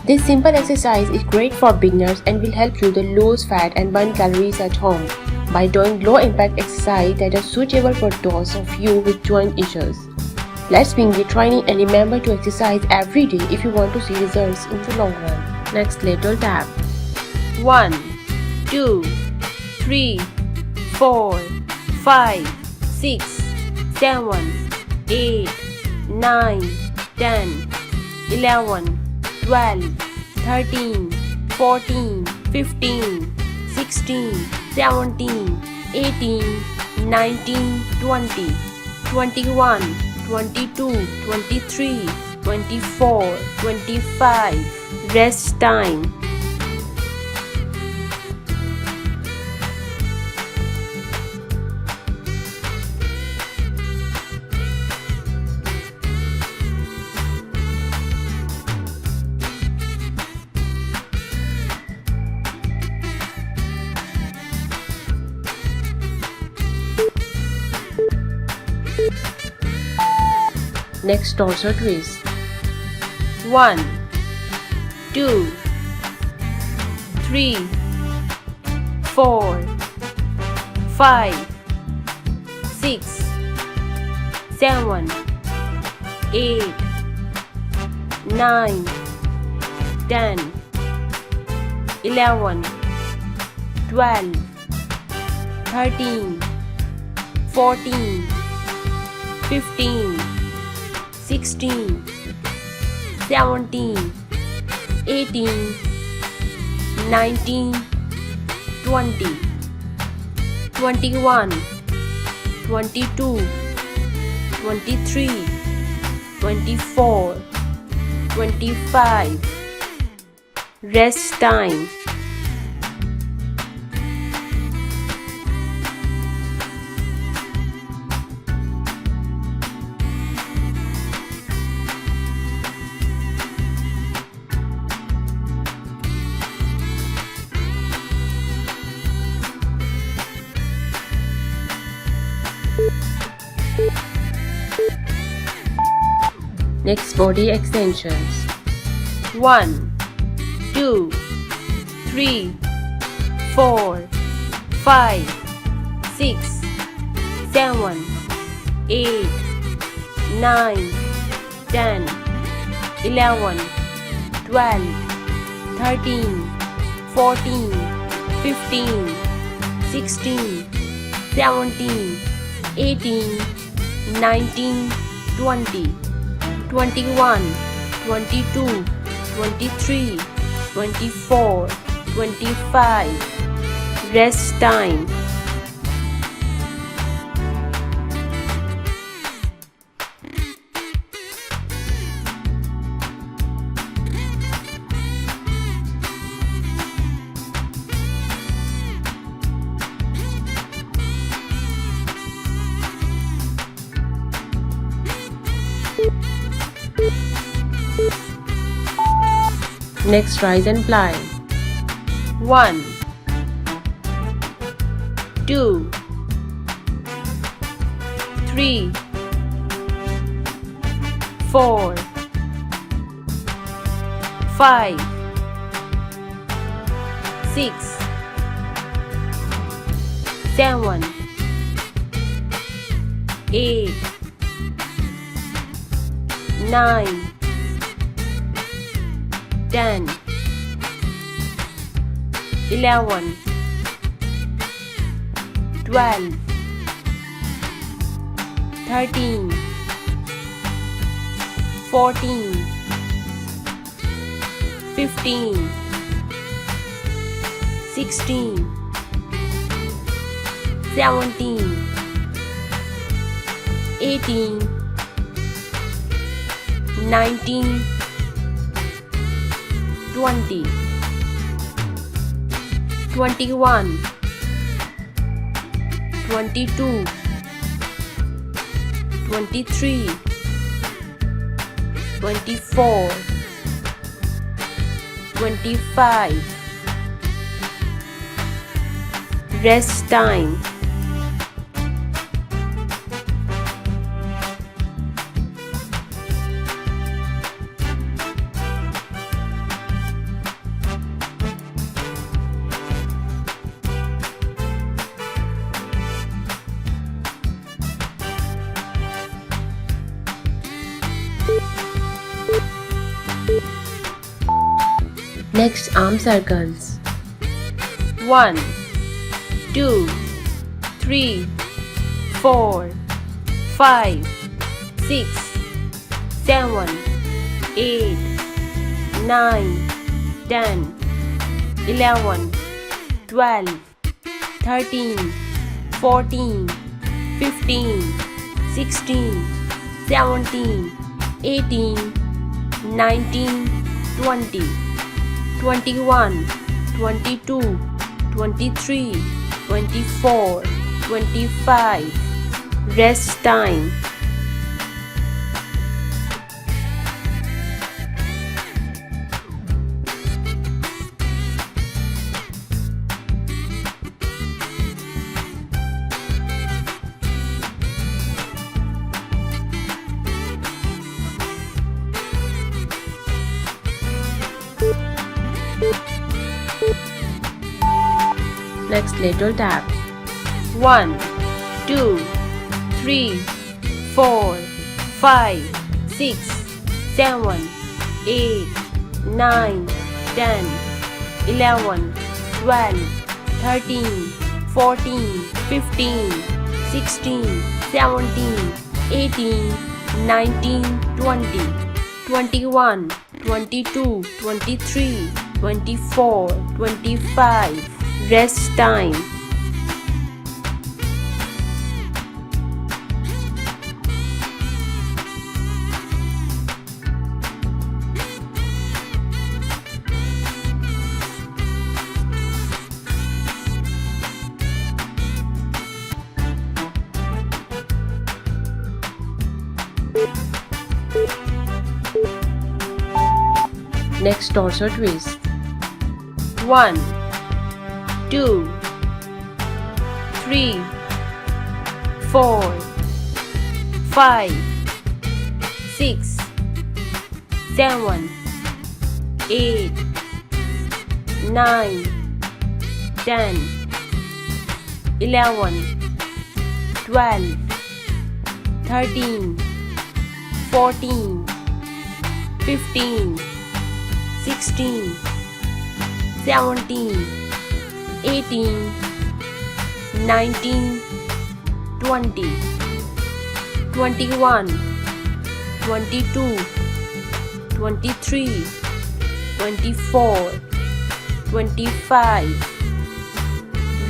This simple exercise is great for beginners and will help you to lose fat and burn calories at home by doing low-impact exercise that are suitable for those of you with joint issues. Let's begin the training and remember to exercise every day if you want to see results in the long run. Next little tap. 1, 2, 3, 4, 5, 6, 7, 8, 9, 10, 11, 12, 13, 14, 15, 16, 17, 18, 19, 20, 21, 22, 23, 24, 25. Rest time. Next torso twist. 1, 2, 3, 4, 5, 6, 7, 8, 9, 10, 11, 12, 13, 14, 15, 16, 17, 18, 19, 20, 21, 22, 23, 24, 25. Rest time. Next, body extensions. 1, 2, 3, 4, 5, 6, 7, 8, 9, 10, 11, 12, 13, 14, 15, 16, 17, 18, 19, 20, 21, 22, 23, 24, 25. Rest time. Next, rise and ply. 1, 2, 3, 4, 5, 6, 7, 8, 9, 10, 11, 12, 13, 14, 15, 16, 17, 18, 19, 20, 21, 22, 23, 24, 25. Rest time. Next, arm circles. 1, 2, 3, 4, 5, 6, 7, 8, 9, 10, 11, 12, 13, 14, 15, 16, 17, 18, 19, 20, 21, 22, 23, 24, 25. Rest time. Next, lateral tap. 1, 2, 3, 4, 5, 6, 7, 8, 9, 10, 11, 12, 13, 14, 15, 16, 17, 18, 19, 20, 21, 22, 23, 24, 25. Rest time. Next, torso twist. 1, 2, 3, 4, 5, 6, 7, 8, 9, 10, 11, 12, 13, 14, 15, 16, 17, 18, 19, 20, 21, 22, 23, 24, 25.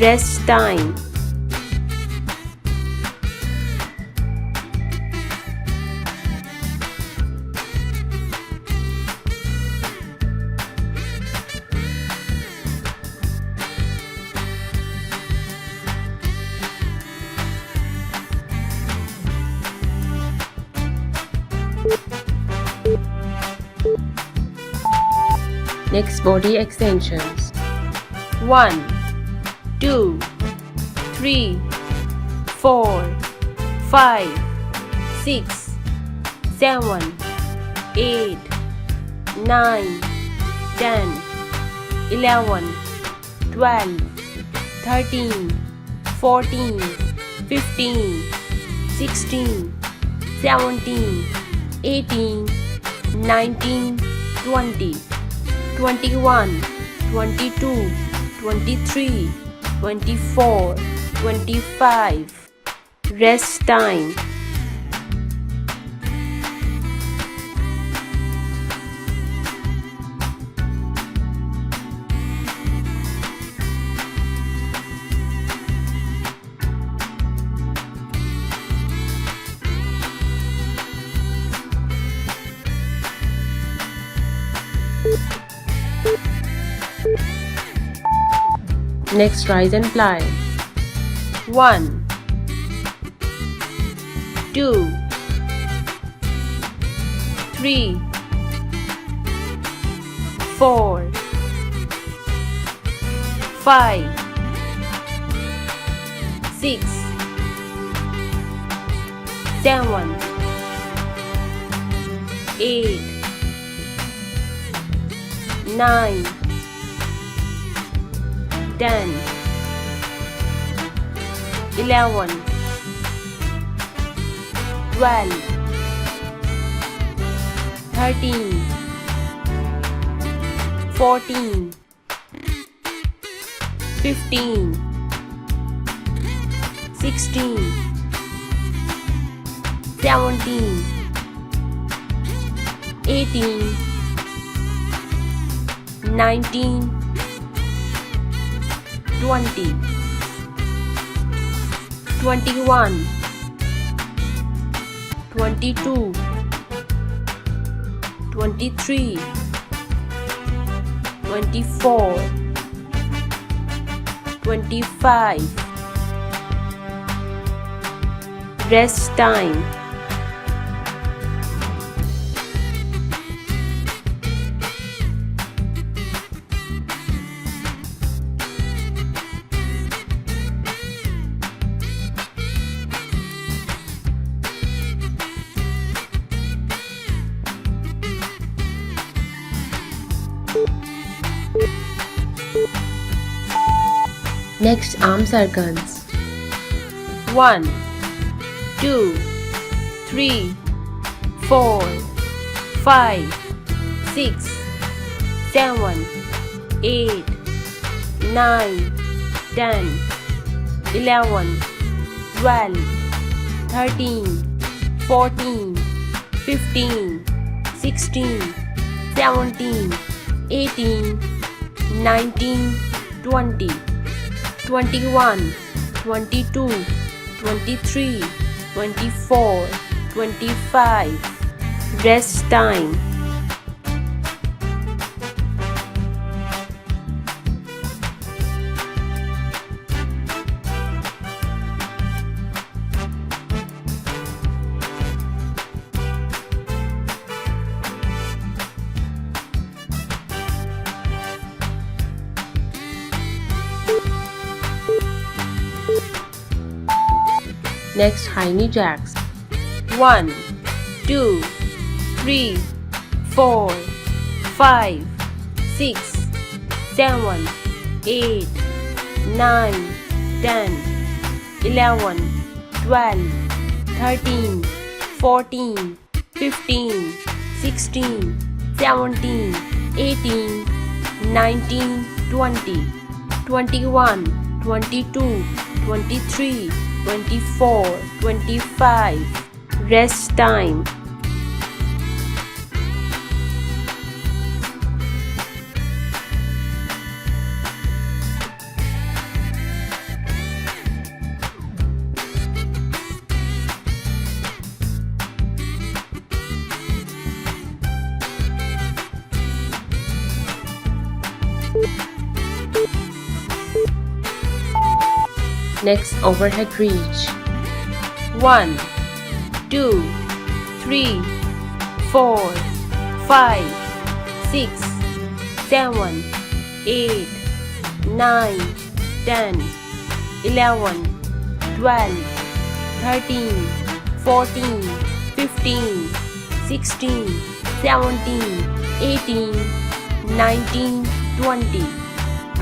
Rest time. Next, body extensions. 1, 2, 3, 4, 5, 6, 7, 8, 9, 10, 11, 12, 13, 14, 15, 16, 17, 18, 19, 20, 21, 22, 23, 24, 25. Rest time. Next, rise and ply. 1, 2, 3, 4, 5, 6, 7, 8, 9, 10, 11, 12, 13, 14, 15, 16, 17, 18, 19, 20, 21, 22, 23, 24, 25. Rest time. Next, arm circles. 1, 2, 3, 4, 5, 6, 7, 8, 9, 10, 11, 12, 13, 14, 15, 16, 17, 18, 19, 20, 21, 22, 23, 24, 25. Rest time. Next, high knee jacks. 1, 2, 3, 4, 5, 6, 7, 8, 9, 10, 11, 12, 13, 14, 15, 16, 17, 18, 19, 20, 21, 22, 23, 24, 25. Rest time. Next, overhead reach. 1, 2, 3, 4, 5, 6, 7, 8, 9, 10, 11, 12, 13, 14, 15, 16, 17, 18, 19, 20,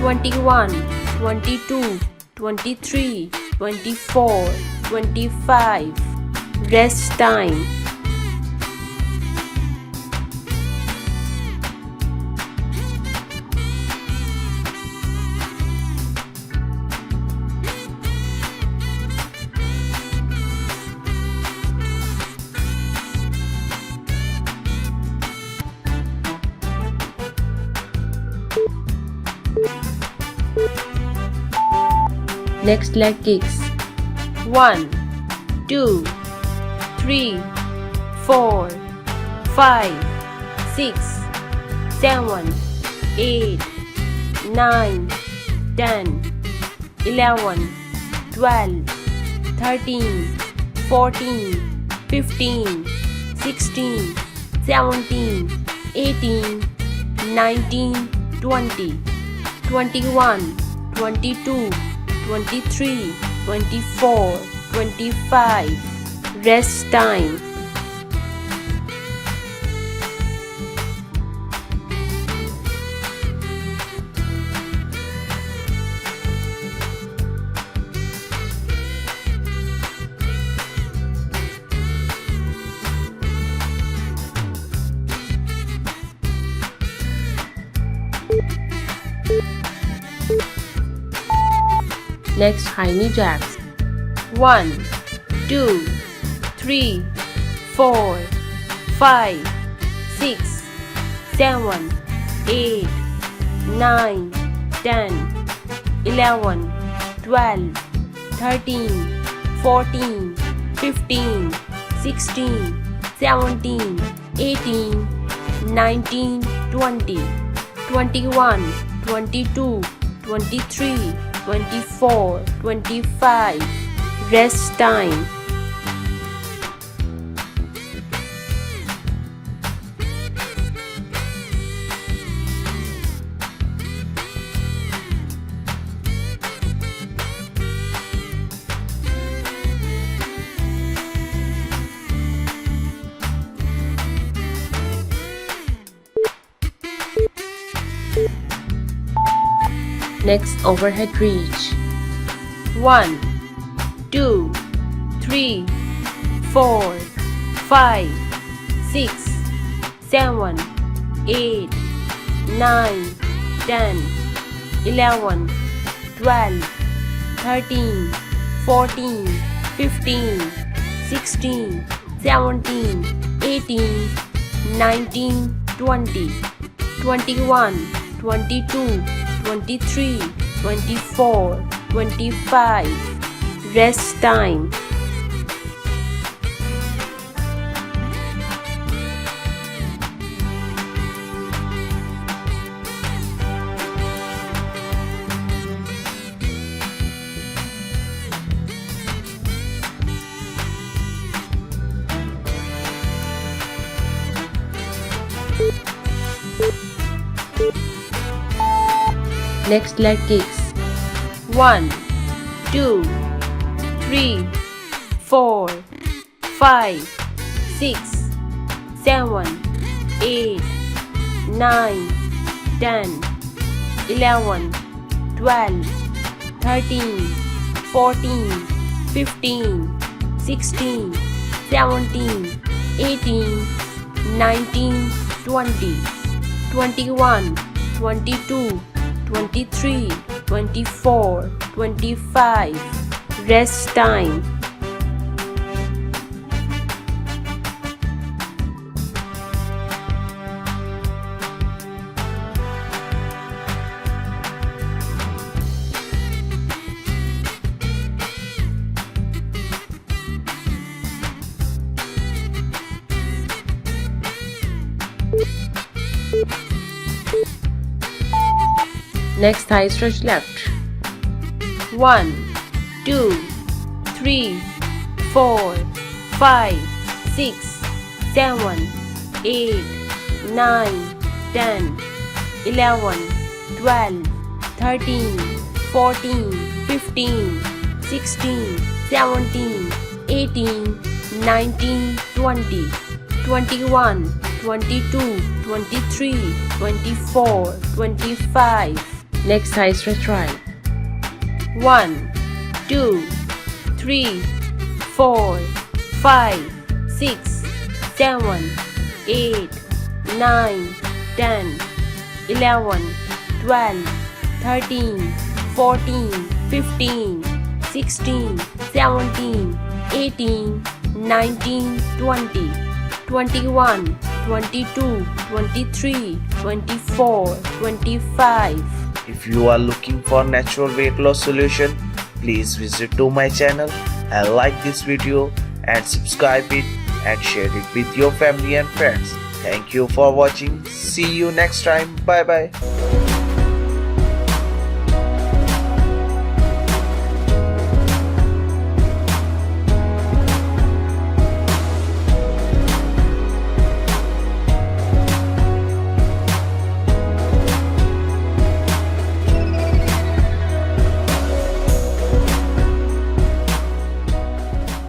21, 22, 23, 24, 25. Rest time. Next, leg kicks. 1, 2, 3, 4, 5, 6, 7, 8, 9, 10, 11, 12, 13, 14, 15, 16, 17, 18, 19, 20, 21, 22, 23, 24, 25. Rest time. Next, high knee jacks. 1, 2, 3, 4, 5, 6, 7, 8, 9, 10, 11, 12, 13, 14, 15, 16, 17, 18, 19, 20, 21, 22, 23, 24, 25. Rest time. Next, overhead reach. 1, 2, 3, 4, 5, 6, 7, 8, 9, 10, 11, 12, 13, 14, 15, 16, 17, 18, 19, 20, 21, 22, 23, 24, 25. Rest time. Next, leg kicks. 1, 2, 3, 4, 5, 6, 7, 8, 9, 10, 11, 12, 13, 14, 15, 16, 17, 18, 19, 20, 21, 22, 23, 24, 25. Rest time. Next, thigh stretch left. 1, 2, 3, 4, 5, 6, 7, 8, 9, 10, 11, 12, 13, 14, 15, 16, 17, 18, 19, 20, 21, 22, 23, 24, 25. Next, thigh stretch right. 1, 2, 3, 4, 5, 6, 7, 8, 9, 10, 11, 12, 13, 14, 15, 16, 17, 18, 19, 20, 21, 22, 23, 24, 25. If you are looking for natural weight loss solution, please visit to my channel and like this video and subscribe it and share it with your family and friends. Thank you for watching. See you next time. Bye bye.